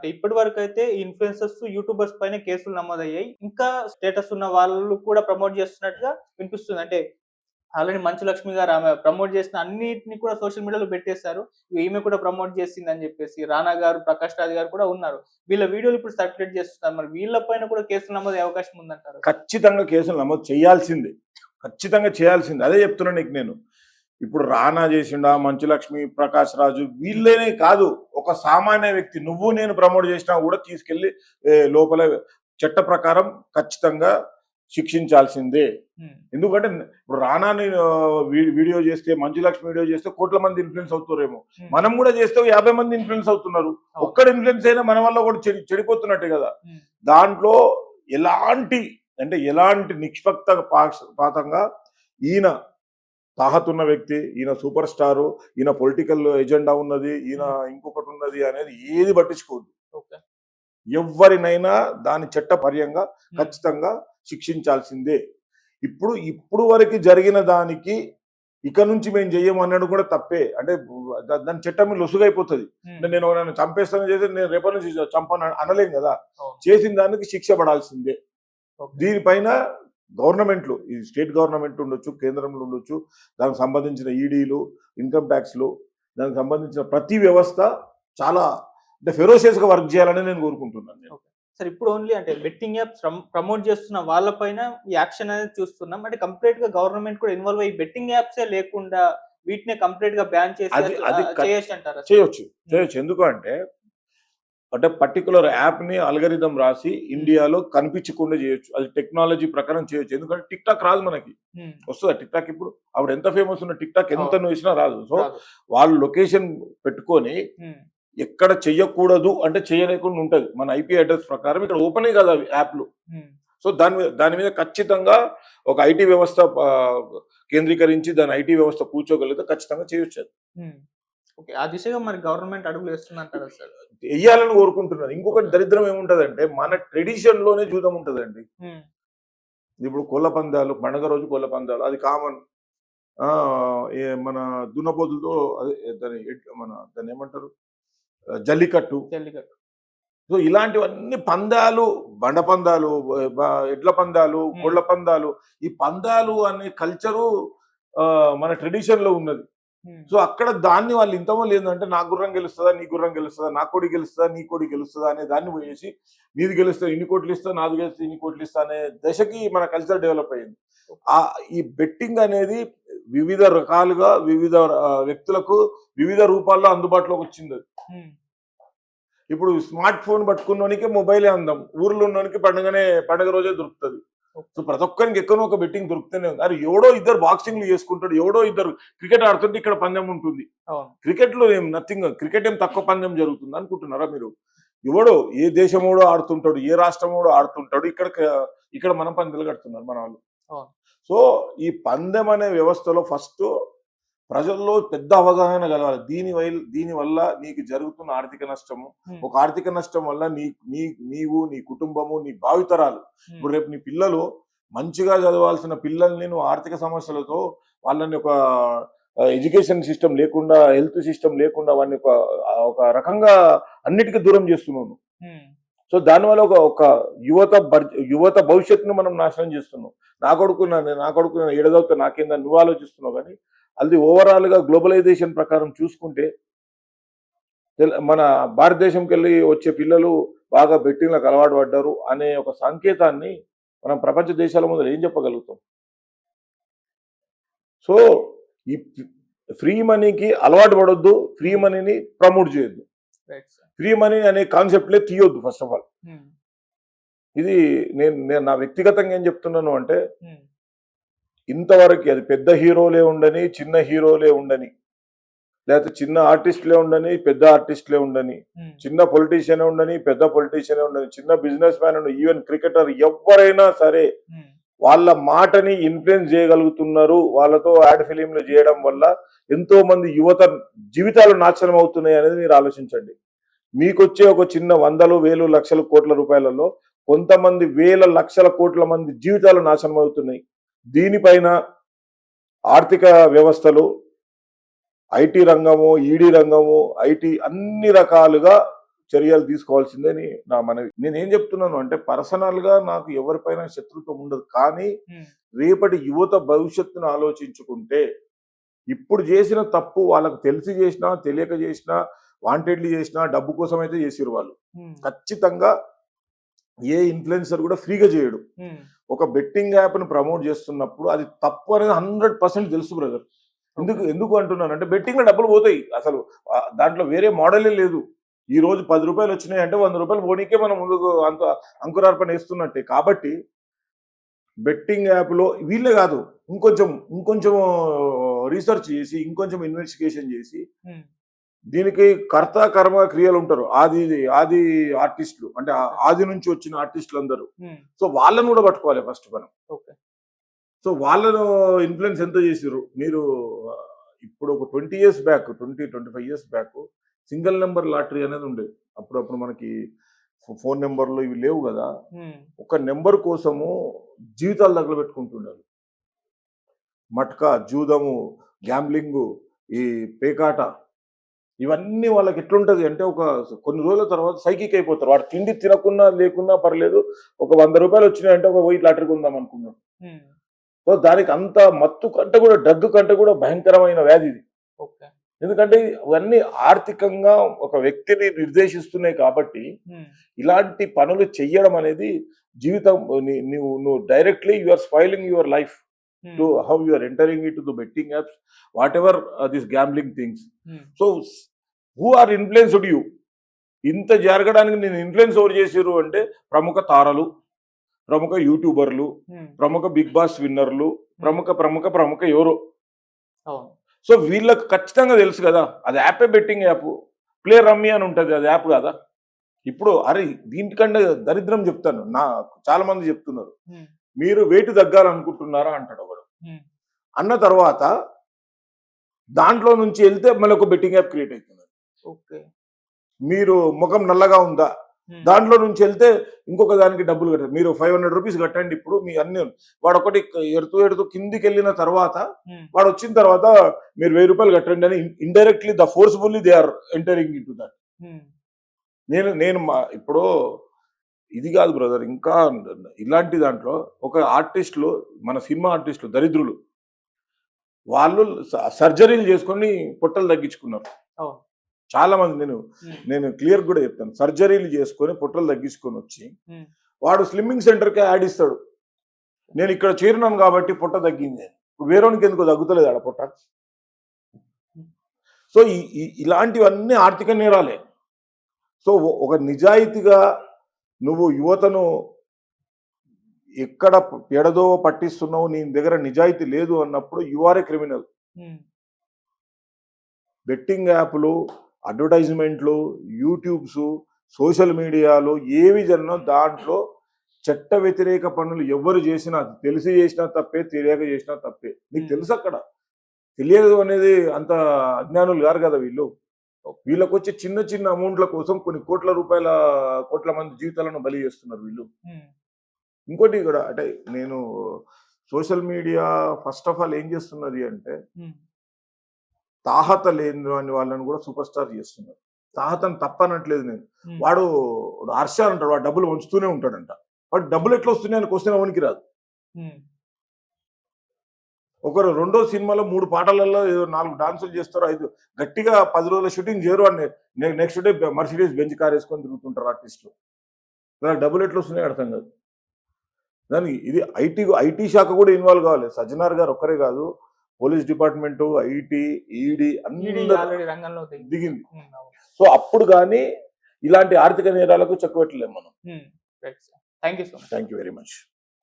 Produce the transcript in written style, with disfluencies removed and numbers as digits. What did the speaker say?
అంటే ఇప్పటి వరకైతే ఇన్‌ఫ్లుయెన్సర్స్, యూట్యూబర్స్ పైన కేసులు నమోదయ్యాయి. ఇంకా స్టేటస్ ఉన్న వాళ్ళు కూడా ప్రమోట్ చేస్తున్నట్టుగా వినిపిస్తుంది. అంటే ఆల్రెడీ మంచు లక్ష్మి గారు ఆమె ప్రమోట్ చేసిన అన్నిటిని కూడా సోషల్ మీడియాలో పెట్టేసారు. ఈమె కూడా ప్రమోట్ చేసిందని చెప్పేసి. రానా గారు, ప్రకాష్ రాజ్ గారు కూడా ఉన్నారు. వీళ్ళ వీడియోలు ఇప్పుడు సర్క్యులేట్ చేస్తున్నారు. మరి వీళ్ళ పైన కూడా కేసులు నమోదయ్యే అవకాశం ఉందంటారా? ఖచ్చితంగా కేసులు నమోదు చేయాల్సిందే. ఖచ్చితంగా చేయాల్సిందే. అదే చెప్తున్నా నీకు నేను. ఇప్పుడు రానా చేసిండా, మంచు లక్ష్మి, ప్రకాష్ రాజు వీళ్ళనే కాదు, ఒక సామాన్య వ్యక్తి నువ్వు నేను ప్రమోట్ చేసినా కూడా తీసుకెళ్లి లోపల చట్ట ప్రకారం ఖచ్చితంగా శిక్షించాల్సిందే. ఎందుకంటే ఇప్పుడు రానాని వీడియో చేస్తే, మంచు లక్ష్మి వీడియో చేస్తే కోట్ల మంది ఇన్ఫ్లుయెన్స్ అవుతారేమో. మనం కూడా చేస్తే 50 మంది ఇన్ఫ్లుయెన్స్ అవుతున్నారు. ఒక్కడ ఇన్ఫ్లుయెన్స్ అయినా మన వల్ల కూడా చెడిపోతున్నట్టే కదా. దాంట్లో ఎలాంటి నిష్పక్షపాతంగా ఈయన తాహతున్న వ్యక్తి, ఈయన సూపర్ స్టారు, ఈయన పొలిటికల్ ఎజెండా ఉన్నది, ఈయన ఇంకొకటి ఉన్నది అనేది ఏది పట్టించుకోవద్దు. ఎవరినైనా దాని చట్టపర్యంగా ఖచ్చితంగా శిక్షించాల్సిందే. ఇప్పుడు వరకు జరిగిన దానికి ఇక నుంచి మేము చెయ్యమన్నాడు కూడా తప్పే. అంటే దాని చట్టం లొసుగైపోతుంది. అంటే నేను నన్ను చంపేస్తాను చేసి నేను రేపటి నుంచి చంపను అనలేం కదా. చేసిన దానికి శిక్ష పడాల్సిందే. దీనిపైన గవర్నమెంట్లు, ఈ స్టేట్ గవర్నమెంట్ ఉండొచ్చు, కేంద్రంలో ఉండొచ్చు, దానికి సంబంధించిన ఈడీలు, ఇన్కమ్ ట్యాక్స్లు, దానికి సంబంధించిన ప్రతి వ్యవస్థ చాలా అంటే ఫెరోషియస్ గా వర్క్ చేయాలని నేను కోరుకుంటున్నాను. సార్ ఇప్పుడు ఓన్లీ అంటే బెట్టింగ్ యాప్స్ ప్రమోట్ చేస్తున్న వాళ్ళపైన ఈ యాక్షన్ అనేది చూస్తున్నాం. అంటే కంప్లీట్ గా గవర్నమెంట్ కూడా ఇన్వాల్వ్ అయ్యి బెట్టింగ్ యాప్సే లేకుండా వీటిని కంప్లీట్ గా బ్యాన్ చేసి చేయొచ్చు అంటారా? చేయొచ్చు. ఎందుకంటే పర్టికులర్ యాప్ ని అల్గరిథం రాసి ఇండియాలో కనిపించకుండా చేయొచ్చు. అది టెక్నాలజీ ప్రకారం చేయొచ్చు. ఎందుకంటే టిక్ టాక్ రాదు మనకి. వస్తుందా టిక్ టాక్? ఇప్పుడు ఆవిడ ఎంత ఫేమస్ ఉన్న టిక్ టాక్ ఎంత వేసినా రాదు. సో వాళ్ళు లొకేషన్ పెట్టుకొని ఎక్కడ చెయ్యకూడదు అంటే చేయలేకుండా ఉంటది. మన ఐపీ అడ్రస్ ప్రకారం ఇక్కడ ఓపెనే కదా యాప్లు. సో దాని మీద ఖచ్చితంగా ఒక ఐటీ వ్యవస్థ కేంద్రీకరించి దాని ఐటీ వ్యవస్థ కూర్చోగలిగితే ఖచ్చితంగా చేయొచ్చు. ఆ దిశగా మరి గవర్నమెంట్ అడుగులు వేస్తుందంటారా సార్? వెయ్యాలని కోరుకుంటున్నారు. ఇంకొకటి దరిద్రం ఏముంటదంటే మన ట్రెడిషన్ లోనే జూదం ఉంటదండి. ఇప్పుడు కోళ్ళ పందాలు, పండుగ రోజు కోళ్ళ పందాలు అది కామన్. మన దున్నపోతులతో దాన్ని ఏమంటారు, జల్లికట్టు. సో ఇలాంటివన్నీ పందాలు, బండ పందాలు, ఎడ్ల పందాలు, కోళ్ళ పందాలు, ఈ పందాలు అనే కల్చరు మన ట్రెడిషన్ లో ఉన్నది. సో అక్కడ దాన్ని వాళ్ళు ఇంతమంది ఏంటంటే నా గుర్రం గెలుస్తుందా, నీ గుర్రం గెలుస్తుందా, నా కోడి గెలుస్తుందా, నీ కోడి గెలుస్తుందా అనే దాన్ని పోయేసి నీది గెలుస్తా ఇన్ని కోట్లు ఇస్తా, నాది గెలిస్తే ఇన్ని కోట్లు ఇస్తా అనే దశకి మన కల్చర్ డెవలప్ అయ్యింది. ఈ బెట్టింగ్ అనేది వివిధ రకాలుగా వివిధ వ్యక్తులకు వివిధ రూపాల్లో అందుబాటులోకి వచ్చింది. ఇప్పుడు స్మార్ట్ ఫోన్ పట్టుకున్నోనికి మొబైలే అందం, ఊర్లో ఉన్నోనికి పండుగ రోజే దొరుకుతుంది. సో ప్రతి ఒక్కరికి ఎక్కడో ఒక బెట్టింగ్ దొరుకుతూనే ఉంది. అది ఎవడో ఇద్దరు బాక్సింగ్లు చేసుకుంటాడు, ఎవడో ఇద్దరు క్రికెట్ ఆడుతుంటే ఇక్కడ పందెం ఉంటుంది. క్రికెట్ లో ఏం నథింగ్, క్రికెట్ ఏం తక్కువ పందెం జరుగుతుంది అనుకుంటున్నారా మీరు? ఎవడో ఏ దేశమోడో ఆడుతుంటాడు, ఏ రాష్ట్రమోడో ఆడుతుంటాడు, ఇక్కడ మనం పందెలు కడుతున్నారు మన వాళ్ళు. సో ఈ పందెం అనే వ్యవస్థలో ఫస్ట్ ప్రజల్లో పెద్ద అవగాహన కలగాలి. దీనివల్ల నీకు జరుగుతున్న ఆర్థిక నష్టము, ఒక ఆర్థిక నష్టం వల్ల నీవు నీ కుటుంబము నీ భావితరాలు, ఇప్పుడు రేపు నీ పిల్లలు మంచిగా చదవాల్సిన పిల్లల్ని నువ్వు ఆర్థిక సమస్యలతో వాళ్ళని ఒక ఎడ్యుకేషన్ సిస్టమ్ లేకుండా, హెల్త్ సిస్టమ్ లేకుండా వాడిని ఒక రకంగా అన్నిటికీ దూరం చేస్తున్నావు. సో దానివల్ల ఒక యువత భవిష్యత్తును మనం నాశనం చేస్తున్నాం. నా కొడుకు ఏడదవుతా నాకేందని నువ్వు ఆలోచిస్తున్నావు. కానీ అది ఓవరాల్ గా గ్లోబలైజేషన్ ప్రకారం చూసుకుంటే మన భారతదేశంకి వెళ్ళి వచ్చే పిల్లలు బాగా బెట్టింగ్లకు అలవాటు పడ్డారు అనే ఒక సంకేతాన్ని మనం ప్రపంచ దేశాల ముందు ఏం చెప్పగలుగుతాం? సో ఈ ఫ్రీ మనీకి అలవాటు పడొద్దు, ఫ్రీ మనీని ప్రమోట్ చేయొద్దు, ఫ్రీ మనీ అనే కాన్సెప్ట్లే తీయొద్దు ఫస్ట్ ఆఫ్ ఆల్. ఇది నేను నా వ్యక్తిగతంగా ఏం చెప్తున్నాను అంటే, ఇంతవరకు అది పెద్ద హీరోలే ఉండని, చిన్న హీరోలే ఉండని, లేకపోతే చిన్న ఆర్టిస్టులే ఉండని, పెద్ద ఆర్టిస్టులే ఉండని, చిన్న పొలిటీషియనే ఉండని, పెద్ద పొలిటీషియనే ఉండని, చిన్న బిజినెస్ మ్యాన్ ఉండని, ఈవెన్ క్రికెటర్ ఎవరైనా సరే వాళ్ళ మాటని ఇన్ఫ్లుయెన్స్ చేయగలుగుతున్నారు. వాళ్ళతో యాడ్ ఫిలింలు చేయడం వల్ల ఎంతో మంది యువత జీవితాలు నాశనం అవుతున్నాయి అనేది మీరు ఆలోచించండి. మీకొచ్చే ఒక చిన్న వందలు, వేలు, లక్షల కోట్ల రూపాయలలో కొంతమంది వేల లక్షల కోట్ల మంది జీవితాలు నాశనం అవుతున్నాయి. దీనిపైన ఆర్థిక వ్యవస్థలు, ఐటీ రంగము, ఈడీ రంగము, ఐటీ అన్ని రకాలుగా చర్యలు తీసుకోవాల్సిందే అని నా మనవి. నేనేం చెప్తున్నాను అంటే పర్సనల్ గా నాకు ఎవరిపైన శత్రుత్వం ఉండదు, కానీ రేపటి యువత భవిష్యత్తును ఆలోచించుకుంటే ఇప్పుడు చేసిన తప్పు వాళ్ళకు తెలిసి చేసినా తెలియక చేసినా వాంటెడ్లీ చేసినా డబ్బు కోసం అయితే చేసిరు వాళ్ళు. ఖచ్చితంగా ఏ ఇన్ఫ్లుయెన్సర్ కూడా ఫ్రీగా చేయడు. ఒక బెట్టింగ్ యాప్ ను ప్రమోట్ చేస్తున్నప్పుడు అది తప్పు అనేది 100% తెలుసు బ్రదర్. ఎందుకు అంటున్నాను అంటే బెట్టింగ్ లో డబ్బులు పోతాయి, అసలు దాంట్లో వేరే మోడలే లేదు. ఈ రోజు 10 రూపాయలు వచ్చినాయి అంటే 100 రూపాయలు పోనీకే మనం ముందుకు అంత అంకురార్పణ వేస్తున్నట్టే. కాబట్టి బెట్టింగ్ యాప్ లో వీళ్ళే కాదు, ఇంకొంచెం రీసెర్చ్ చేసి ఇంకొంచెం ఇన్వెస్టిగేషన్ చేసి దీనికి కర్త కర్మ క్రియలు ఉంటారు, ఆది ఆర్టిస్టులు అంటే ఆది నుంచి వచ్చిన ఆర్టిస్టులు అందరూ. సో వాళ్ళను కూడా పట్టుకోవాలి ఫస్ట్ మనం. సో వాళ్ళను ఇన్ఫ్లుయెన్స్ ఎంత చేసారు మీరు. ఇప్పుడు ఒక 20 years back 25 years back single number lottery అనేది ఉండేది. అప్పుడు మనకి ఫోన్ నెంబర్లు ఇవి లేవు కదా. ఒక నెంబర్ కోసము జీవితాలు తగలబెట్టుకుంటున్నారు. మట్కా, జూదము, గ్యాంబ్లింగు, ఈ పేకాట, ఇవన్నీ వాళ్ళకి ఎట్లుంటది అంటే ఒక కొన్ని రోజుల తర్వాత సైకిక్ అయిపోతారు. వాడు తిండి తినకున్నా లేకున్నా పర్లేదు, ఒక 100 రూపాయలు వచ్చినాయంటే ఒక పోయి లాటరీ కొందాం అనుకున్నాడు. సో దానికి అంత మత్తు కంటే కూడా డ్రగ్ కంటే కూడా భయంకరమైన వ్యాధి ఇది. ఎందుకంటే ఇవన్నీ ఆర్థికంగా ఒక వ్యక్తిని నిర్దేశిస్తున్నాయి కాబట్టి ఇలాంటి పనులు చెయ్యడం అనేది జీవితం నువ్వు directly you are spoiling your life to how you are entering it to the betting apps, whatever this gambling things. So who are influenced you? ఇంత జరగడానికి నేను ఇన్ఫ్లుయెన్స్ ఎవరు చేసారు అంటే ప్రముఖ తారలు, ప్రముఖ యూట్యూబర్లు, ప్రముఖ బిగ్ బాస్ విన్నర్లు, ప్రముఖ ఎవరో. సో వీళ్ళకి ఖచ్చితంగా తెలుసు కదా అది యాపే, బెట్టింగ్ యాప్. ప్లే రమ్మీ అని ఉంటుంది, అది యాప్ కదా. ఇప్పుడు అరే దీనికంటే దరిద్రం చెప్తాను, చాలా మంది చెప్తున్నారు మీరు వెయిట్ తగ్గాలనుకుంటున్నారా అంటాడు ఒకడు. అన్న తర్వాత దాంట్లో నుంచి వెళ్తే మళ్ళీ ఒక బెట్టింగ్ యాప్ క్రియేట్ అవుతుంది. మీరు ముఖం నల్లగా ఉందా, దాంట్లో నుంచి వెళ్తే ఇంకొక దానికి డబ్బులు కట్టారు. మీరు 500 రూపీస్ కట్టండి. ఇప్పుడు మీ అన్ని వాడు ఒకటి ఎడుతూ కిందికి వెళ్ళిన తర్వాత వాడు వచ్చిన తర్వాత మీరు 1000 రూపాయలు కట్టండి అని indirectly the forcefully they are entering into that. నేను ఇప్పుడు ఇది కాదు బ్రదర్, ఇంకా ఇలాంటి దాంట్లో ఒక ఆర్టిస్టులు, మన సినిమా ఆర్టిస్టులు దరిద్రులు, వాళ్ళు సర్జరీలు చేసుకొని పొట్టలు తగ్గించుకున్నారు చాలా మంది. నేను క్లియర్ కూడా చెప్తాను, సర్జరీలు చేసుకొని పొట్టలు తగ్గించుకొని వచ్చి వాడు స్లిమ్మింగ్ సెంటర్కి యాడ్ ఇస్తాడు, నేను ఇక్కడ చేరినాను కాబట్టి పొట్ట తగ్గింది. వేరేనికి ఎందుకు తగ్గుతలేదు ఆడ పొట్ట. సో ఇలాంటివన్నీ ఆర్థిక నేరాలే. సో ఒక నిజాయితీగా నువ్వు యువతను ఎక్కడ ఎడదో పట్టిస్తున్నావు, నీ దగ్గర నిజాయితీ లేదు అన్నప్పుడు you are a criminal. Betting యాప్లు, అడ్వర్టైజ్మెంట్లు, యూట్యూబ్స్, సోషల్ మీడియాలో ఏవి జరిగినా దాంట్లో చట్ట వ్యతిరేక పనులు ఎవరు చేసినా, తెలిసి చేసినా తప్పే, తెలియక చేసినా తప్పే. నీకు తెలుసు అక్కడ తెలియదు అనేది అంత అజ్ఞానులు గారు కదా వీళ్ళు. వీళ్ళకి వచ్చే చిన్న అమౌంట్ల కోసం కొన్ని కోట్ల మంది జీవితాలను బలి చేస్తున్నారు వీళ్ళు. ఇంకోటి కూడా అంటే నేను social media first of all ఏం చేస్తున్నది అంటే తాహత లేని వాళ్ళని కూడా సూపర్ స్టార్ చేస్తున్నారు. తాహతను తప్పనట్లేదు నేను. వాడు హర్ష అంటాడు, వాడు డబ్బులు వంచుతూనే ఉంటాడంట. వాడు డబ్బులు ఎట్లా వస్తున్నాయి అని క్వశ్చన్ అవనికి రాదు. ఒకరు రెండో సినిమాలో 3 పాటలలో 4 డాన్సులు చేస్తారు, 5 గట్టిగా 10 రోజుల షూటింగ్ చేయరు అని next day Mercedes bench car వేసుకొని తిరుగుతుంటారు ఆర్టిస్టులు. డబ్బులు ఎట్లా వస్తున్నాయి అర్థం కాదు. దానికి ఇది ఐటీ శాఖ కూడా ఇన్వాల్వ్ కావాలి. సజ్జనార్ గారు ఒక్కరే కాదు, పోలీస్ డిపార్ట్మెంట్, ఐటీ, ఈడీ అన్ని రంగంలో దిగింది. సో అప్పుడు కానీ ఇలాంటి ఆర్థిక నేరాలకు చెక్ పెట్టలేము మనం. Thank you so much. Thank you very much.